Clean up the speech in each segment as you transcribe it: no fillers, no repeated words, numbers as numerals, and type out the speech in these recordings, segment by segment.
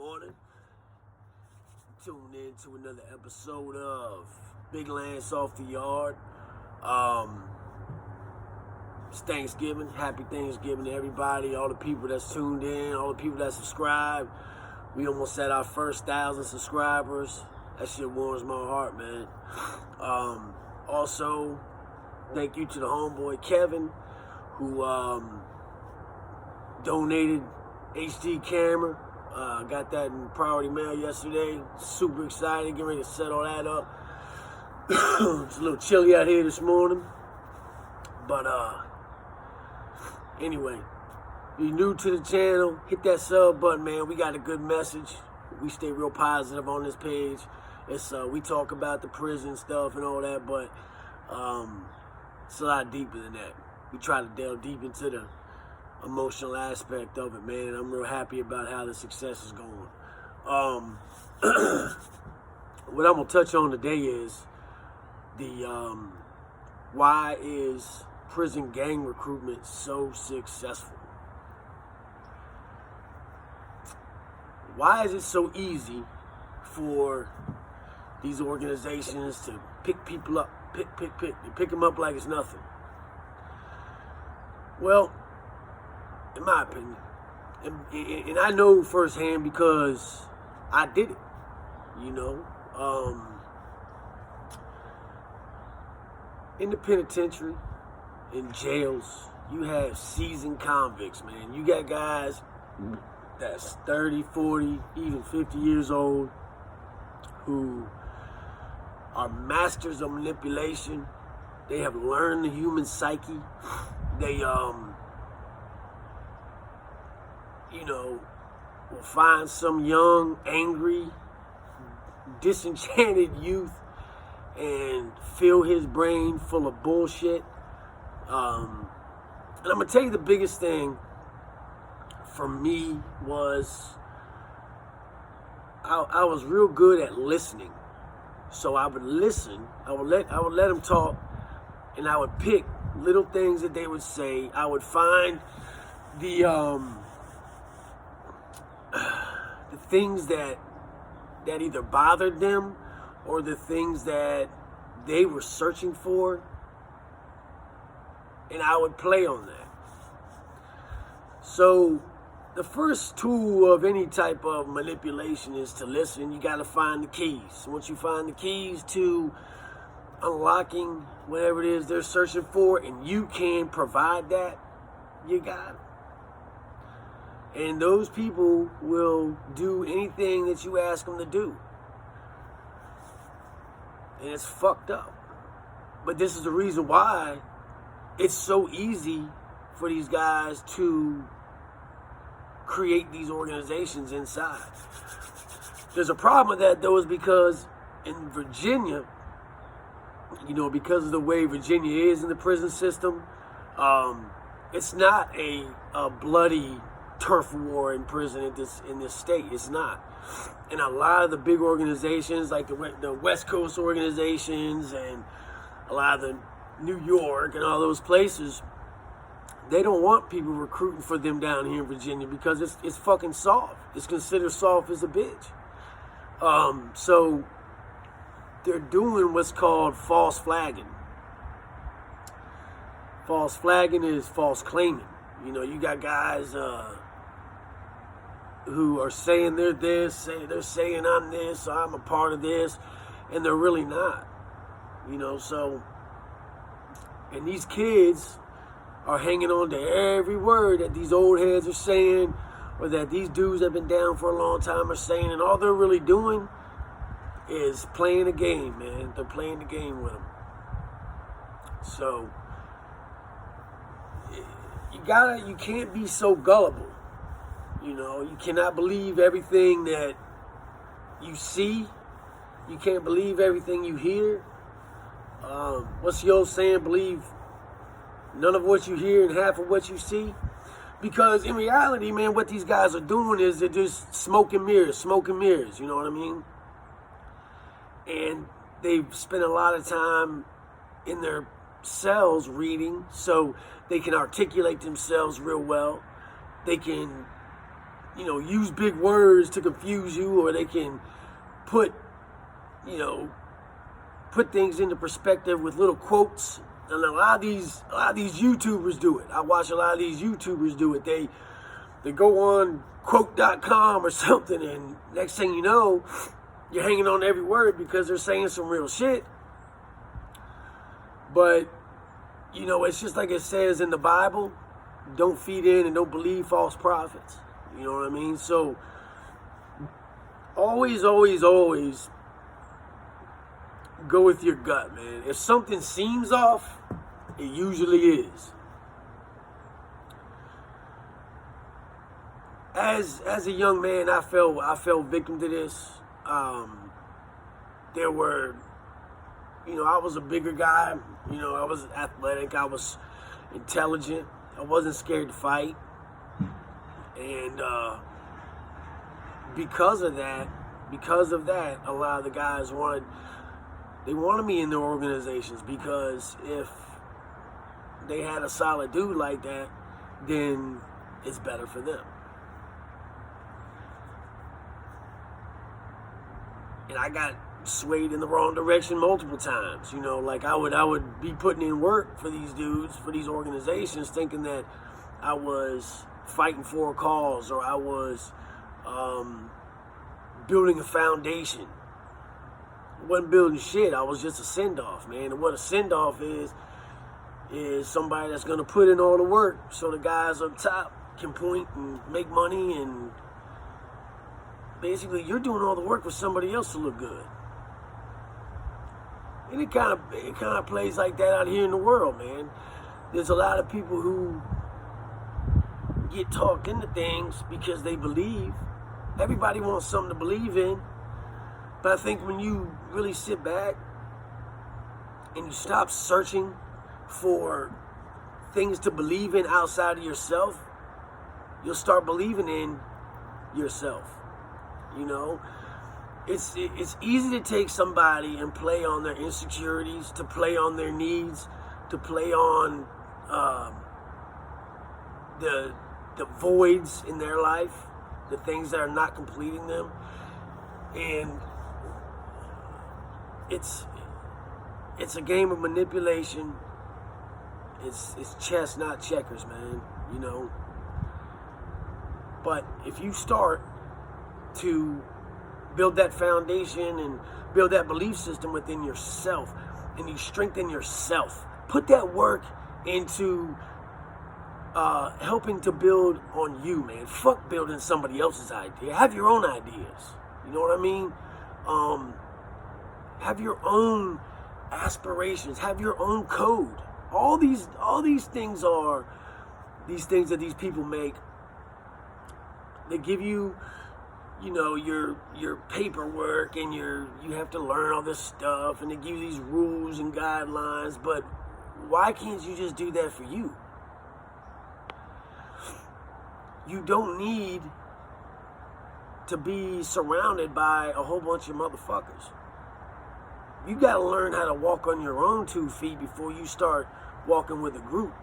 morning. Tune in to another episode of Big Lance Off the Yard. It's Thanksgiving. Happy Thanksgiving to everybody, all the people that's tuned in, all the people that subscribe. We almost at our first 1,000 subscribers. That shit warms my heart, man. Also, thank you to the homeboy Kevin, who donated HD camera. Got that in priority mail yesterday. Super excited, getting ready to set all that up. It's a little chilly out here this morning. But anyway, if you're new to the channel, hit that sub button, man. We got a good message. We stay real positive on this page. It's we talk about the prison stuff and all that, but it's a lot deeper than that. We try to delve deep into the emotional aspect of it, man. And I'm real happy about how the success is going. What I'm gonna touch on today is the why is prison gang recruitment so successful? Why is it so easy for these organizations to pick people up, they pick them up like it's nothing? Well, in my opinion, and I know firsthand because I did it, you know. In the penitentiary, in jails, you have seasoned convicts, man. You got guys that's 30, 40, even 50 years old who are masters of manipulation. They have learned the human psyche. They, will find some young, angry, disenchanted youth and fill his brain full of bullshit. And I'm going to tell you the biggest thing for me was I was real good at listening. So I would listen, I would let them talk, and I would pick little things that they would say. I would find the things that either bothered them or the things that they were searching for, and I would play on that. So the first tool of any type of manipulation is to listen. You got to find the keys. Once you find the keys to unlocking whatever it is they're searching for, and you can provide that, you got it. And those people will do anything that you ask them to do. And it's fucked up. But this is the reason why it's so easy for these guys to create these organizations inside. There's a problem with that, though, is because in Virginia, because of the way Virginia is in the prison system, it's not a bloody turf war in prison in this state. It's not. And a lot of the big organizations, like the West Coast organizations and a lot of the New York and all those places, they don't want people recruiting for them down here in Virginia because it's fucking soft. It's considered soft as a bitch. So they're doing what's called false flagging. False flagging is false claiming. You got guys who are saying they're this, they're saying I'm this, or I'm a part of this, and they're really not. So, and these kids are hanging on to every word that these old heads are saying, or that these dudes that have been down for a long time are saying, and all they're really doing is playing a game, man. They're playing the game with them. So, you can't be so gullible. You cannot believe everything that you see. You can't believe everything you hear. What's the old saying? Believe none of what you hear and half of what you see. Because in reality, man, what these guys are doing is they're just smoke and mirrors, you know what I mean? And they've spent a lot of time in their cells reading, so they can articulate themselves real well. They can use big words to confuse you, or they can put, put things into perspective with little quotes. And a lot of these YouTubers do it. I watch a lot of these YouTubers do it. They go on quote.com or something, and next thing you know, you're hanging on every word because they're saying some real shit. But, it's just like it says in the Bible, don't feed in and don't believe false prophets. You know what I mean? So, always, always, always go with your gut, man. If something seems off, it usually is. As a young man, I fell victim to this. There were, I was a bigger guy. I was athletic. I was intelligent. I wasn't scared to fight. And because of that, a lot of the guys wanted me in their organizations, because if they had a solid dude like that, then it's better for them. And I got swayed in the wrong direction multiple times. Like I would be putting in work for these dudes, for these organizations, thinking that I was fighting for a cause, or I was building a foundation. I wasn't building shit. I was just a send-off, man. And what a send-off is somebody that's going to put in all the work so the guys up top can point and make money, and basically you're doing all the work for somebody else to look good. And it kind of plays like that out here in the world, man. There's a lot of people who get talked into things because they believe. Everybody wants something to believe in. But I think when you really sit back and you stop searching for things to believe in outside of yourself, you'll start believing in yourself. It's easy to take somebody and play on their insecurities, to play on their needs, to play on the voids in their life, the things that are not completing them. And it's a game of manipulation. It's chess, not checkers, man. But if you start to build that foundation and build that belief system within yourself, and you strengthen yourself, put that work into helping to build on you, man. Fuck building somebody else's idea. Have your own ideas. You know what I mean? Have your own aspirations. Have your own code. All these things are these things that these people make. They give you, your paperwork, and you have to learn all this stuff, and they give you these rules and guidelines. But why can't you just do that for you? You don't need to be surrounded by a whole bunch of motherfuckers. You got to learn how to walk on your own 2 feet before you start walking with a group.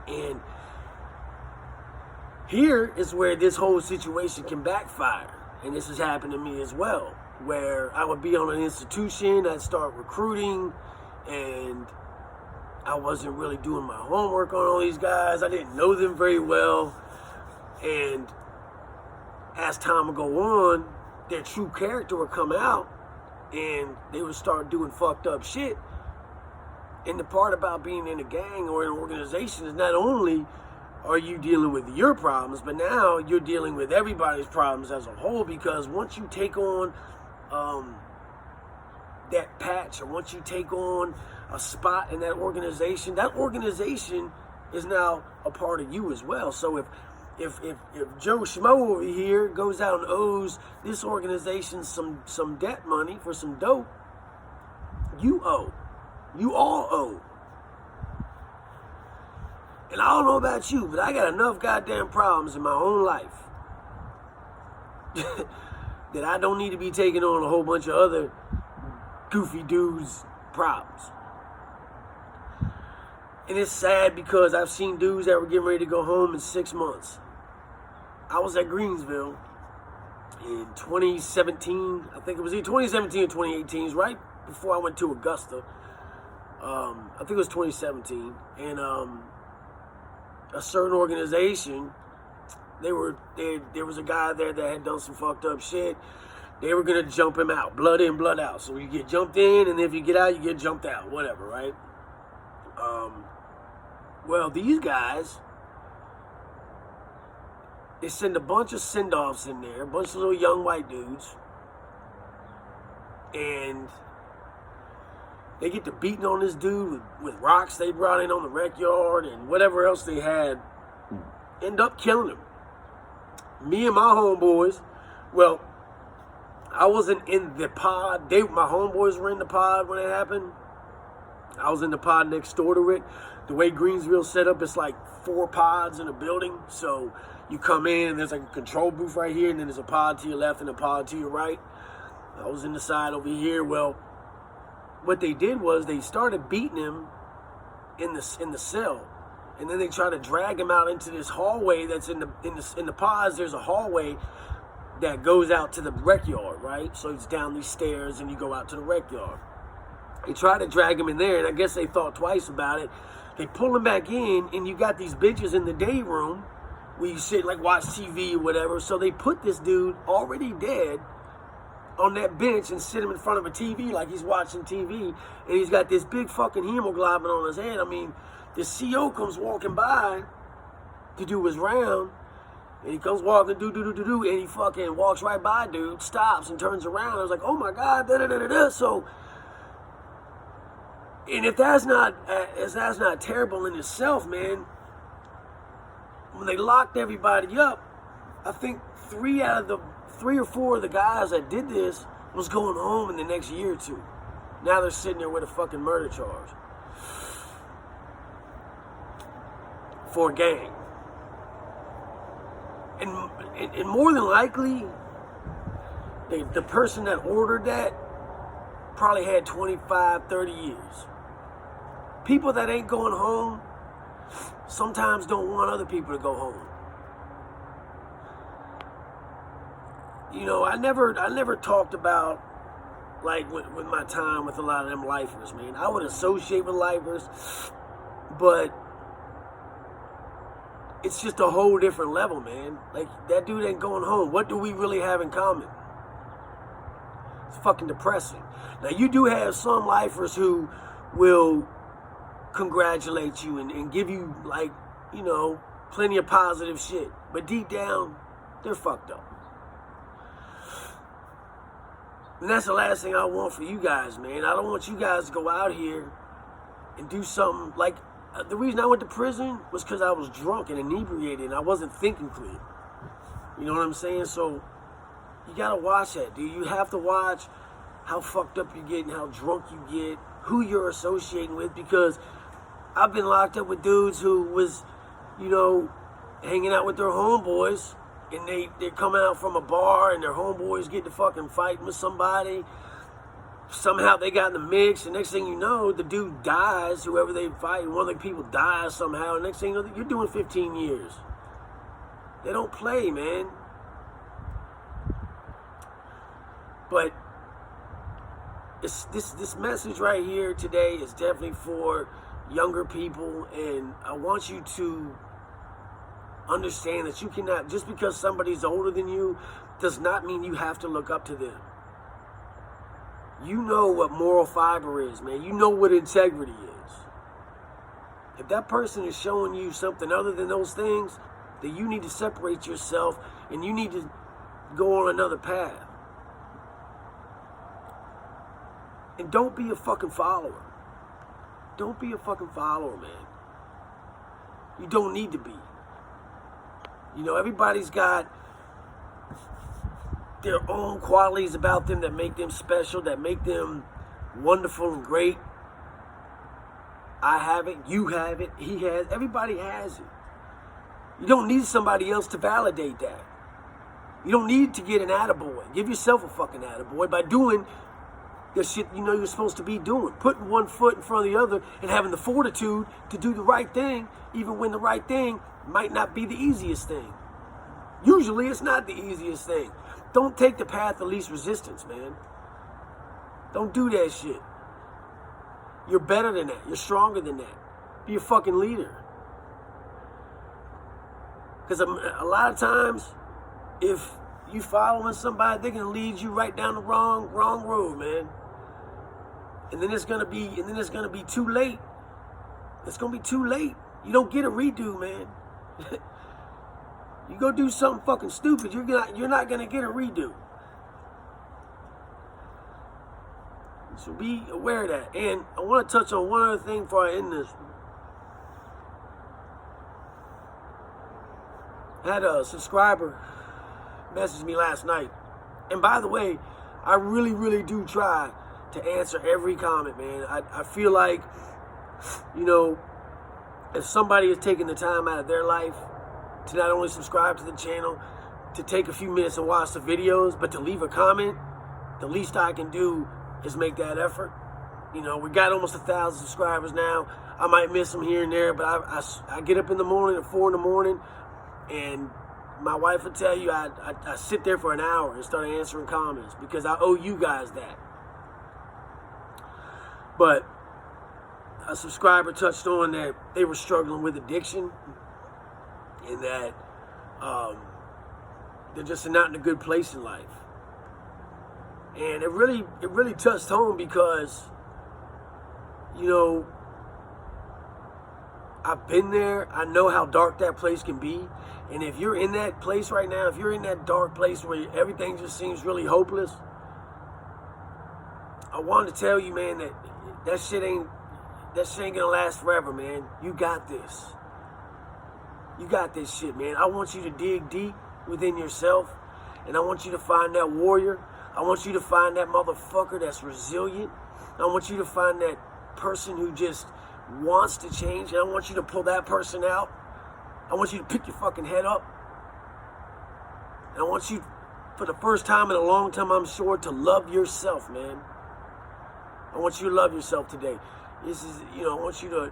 And here is where this whole situation can backfire. And this has happened to me as well, where I would be on an institution, I'd start recruiting, and I wasn't really doing my homework on all these guys. I didn't know them very well. And as time would go on, their true character would come out, and they would start doing fucked up shit. And the part about being in a gang or an organization is not only are you dealing with your problems, but now you're dealing with everybody's problems as a whole, because once you take on that patch, or once you take on a spot in that organization is now a part of you as well. So if Joe Schmo over here goes out and owes this organization some debt money for some dope, you owe. You all owe. And I don't know about you, but I got enough goddamn problems in my own life that I don't need to be taking on a whole bunch of other goofy dudes' problems. And it's sad because I've seen dudes that were getting ready to go home in 6 months. I was at Greensville in 2017. I think it was either 2017 or 2018. It's right before I went to Augusta. I think it was 2017. And a certain organization, there was a guy there that had done some fucked up shit. They were going to jump him out. Blood in, blood out. So you get jumped in, and if you get out, you get jumped out. Whatever, right? Well, these guys, they send a bunch of send-offs in there, a bunch of little young white dudes, and they get to beating on this dude with rocks they brought in on the rec yard and whatever else they had, end up killing him. Me and my homeboys, well, I wasn't in the pod. My homeboys were in the pod when it happened. I was in the pod next door to it. The way Greensville's set up, it's like 4 pods in a building. So you come in, and there's like a control booth right here, and then there's a pod to your left and a pod to your right. I was in the side over here. Well, what they did was they started beating him in the cell, and then they tried to drag him out into this hallway that's in the pods. There's a hallway that goes out to the rec yard, right? So it's down these stairs, and you go out to the rec yard. They tried to drag him in there, and I guess they thought twice about it. They pull him back in, and you got these bitches in the day room where you sit, like, watch TV or whatever. So they put this dude, already dead, on that bench and sit him in front of a TV like he's watching TV, and he's got this big fucking hemoglobin on his head. I mean, the CO comes walking by to do his round, and he comes walking, and he fucking walks right by dude, stops and turns around. I was like, oh my God, da-da-da-da-da. So, and if that's not terrible in itself, man, when they locked everybody up, I think 3 or 4 of the guys that did this was going home in the next year or 2. Now they're sitting there with a fucking murder charge for a gang. And more than likely, the person that ordered that probably had 25, 30 years. People that ain't going home sometimes don't want other people to go home. You know, I never talked about, like, with my time with a lot of them lifers, man. I would associate with lifers, but it's just a whole different level, man. Like, that dude ain't going home. What do we really have in common? It's fucking depressing. Now, you do have some lifers who will congratulate you and give you, like, you know, plenty of positive shit. But deep down, they're fucked up. And that's the last thing I want for you guys, man. I don't want you guys to go out here and do something like... The reason I went to prison was because I was drunk and inebriated and I wasn't thinking clear. You know what I'm saying? So, you gotta watch that, dude. You have to watch how fucked up you get and how drunk you get, who you're associating with, because I've been locked up with dudes who was, you know, hanging out with their homeboys, and they're coming out from a bar and their homeboys get to fucking fighting with somebody. Somehow they got in the mix, and next thing you know, the dude dies, whoever they fight, one of the people dies somehow, and next thing you know, you're doing 15 years. They don't play, man. But this message right here today is definitely for younger people, and I want you to understand that you cannot, just because somebody's older than you, does not mean you have to look up to them. You know what moral fiber is, man. You know what integrity is. If that person is showing you something other than those things, then you need to separate yourself and you need to go on another path. And don't be a fucking follower. Don't be a fucking follower, man. You don't need to be. You know, everybody's got their own qualities about them that make them special, that make them wonderful and great. I have it, you have it, he has, everybody has it. You don't need somebody else to validate that. You don't need to get an attaboy. Give yourself a fucking attaboy by doing the shit you know you're supposed to be doing. Putting one foot in front of the other and having the fortitude to do the right thing, even when the right thing might not be the easiest thing. Usually it's not the easiest thing. Don't take the path of least resistance, man. Don't do that shit. You're better than that. You're stronger than that. Be a fucking leader. Because a lot of times, if you following somebody, they're gonna lead you right down the wrong road, man. And then it's gonna be too late. It's gonna be too late. You don't get a redo, man. You go do something fucking stupid, you're not gonna get a redo. So be aware of that. And I want to touch on one other thing before I end this. I had a subscriber message me last night. And by the way, I really do try to answer every comment, man. I feel like, you know, if somebody is taking the time out of their life to not only subscribe to the channel, to take a few minutes and watch the videos, but to leave a comment, the least I can do is make that effort. You know, we got almost 1,000 subscribers now. I might miss them here and there, but I get up in the morning at 4 in the morning, and my wife will tell you I sit there for an hour and start answering comments because I owe you guys that. But a subscriber touched on that they were struggling with addiction and that they're just not in a good place in life. And it really touched home because, you know, I've been there. I know how dark that place can be. And if you're in that place right now, if you're in that dark place where everything just seems really hopeless, I wanted to tell you, man, that shit ain't gonna last forever, man. You got this. You got this shit, man. I want you to dig deep within yourself, and I want you to find that warrior. I want you to find that motherfucker that's resilient. I want you to find that person who just wants to change, and I want you to pull that person out. I want you to pick your fucking head up. And I want you, for the first time in a long time, I'm sure, to love yourself, man. I want you to love yourself today. This is, you know, I want you to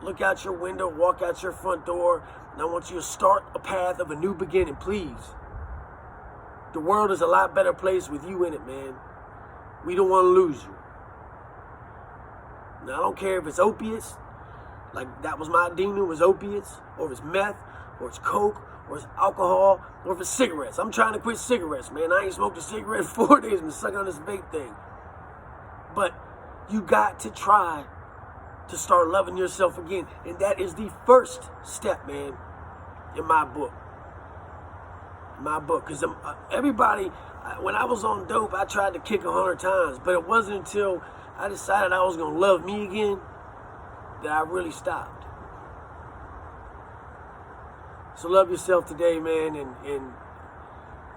look out your window, walk out your front door, and I want you to start a path of a new beginning, please. The world is a lot better place with you in it, man. We don't want to lose you. Now, I don't care if it's opiates, like that was my demon, was opiates, or if it's meth, or it's coke, or it's alcohol, or if it's cigarettes. I'm trying to quit cigarettes, man. I ain't smoked a cigarette in 4 days and sucking on this vape thing. But you got to try to start loving yourself again. And that is the first step, man, in my book. Because everybody, when I was on dope, I tried to kick 100 times, but it wasn't until I decided I was going to love me again that I really stopped. So love yourself today, man, and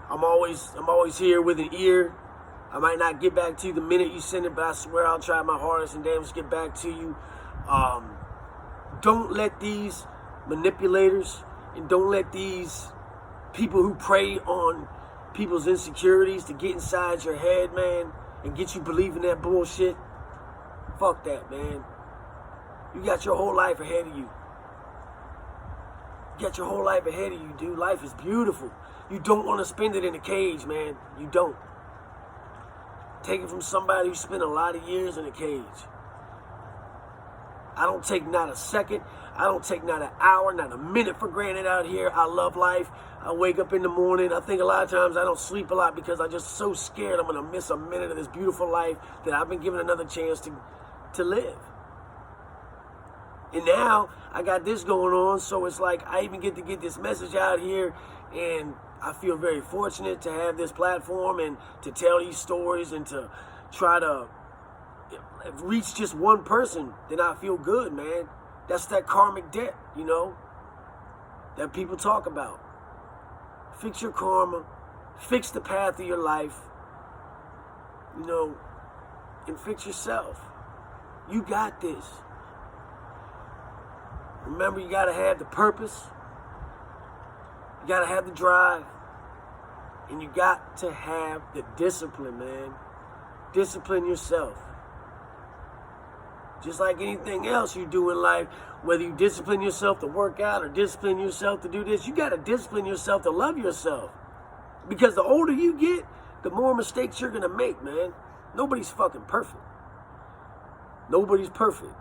I'm always here with an ear. I might not get back to you the minute you send it, but I swear I'll try my hardest and damn get back to you. Don't let these manipulators and don't let these people who prey on people's insecurities to get inside your head, man, and get you believing that bullshit. Fuck that, man. You got your whole life ahead of you. You got your whole life ahead of you, dude. Life is beautiful. You don't want to spend it in a cage, man. You don't. Take it from somebody who spent a lot of years in a cage. I don't take not a second. I don't take not an hour, not a minute for granted out here. I love life. I wake up in the morning. I think a lot of times I don't sleep a lot because I'm just so scared I'm going to miss a minute of this beautiful life that I've been given another chance to live. And now I got this going on, so it's like I even get to get this message out here, and I feel very fortunate to have this platform and to tell these stories and to try to reach just one person. Then I feel good, man. That's that karmic debt, you know, that people talk about. Fix your karma, fix the path of your life, you know, and fix yourself. You got this. Remember, you got to have the purpose, you got to have the drive, and you got to have the discipline, man. Discipline yourself. Just like anything else you do in life, whether you discipline yourself to work out or discipline yourself to do this, you got to discipline yourself to love yourself. Because the older you get, the more mistakes you're going to make, man. Nobody's fucking perfect. Nobody's perfect.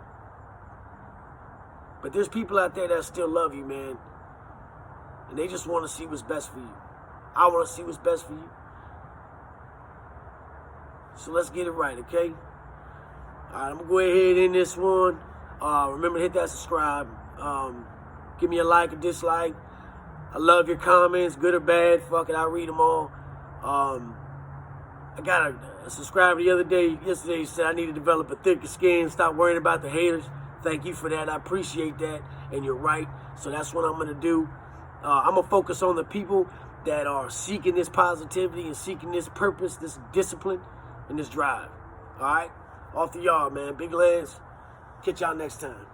But there's people out there that still love you, man. And they just want to see what's best for you. I want to see what's best for you. So let's get it right, okay? All right, I'm going to go ahead in this one. Remember to hit that subscribe. Give me a like or dislike. I love your comments, good or bad. Fuck it, I'll read them all. I got a subscriber yesterday said I need to develop a thicker skin, stop worrying about the haters. Thank you for that. I appreciate that, and you're right. So that's what I'm going to do. I'm going to focus on the people that are seeking this positivity and seeking this purpose, this discipline, and this drive. All right? Off to y'all, man. Big Lance. Catch y'all next time.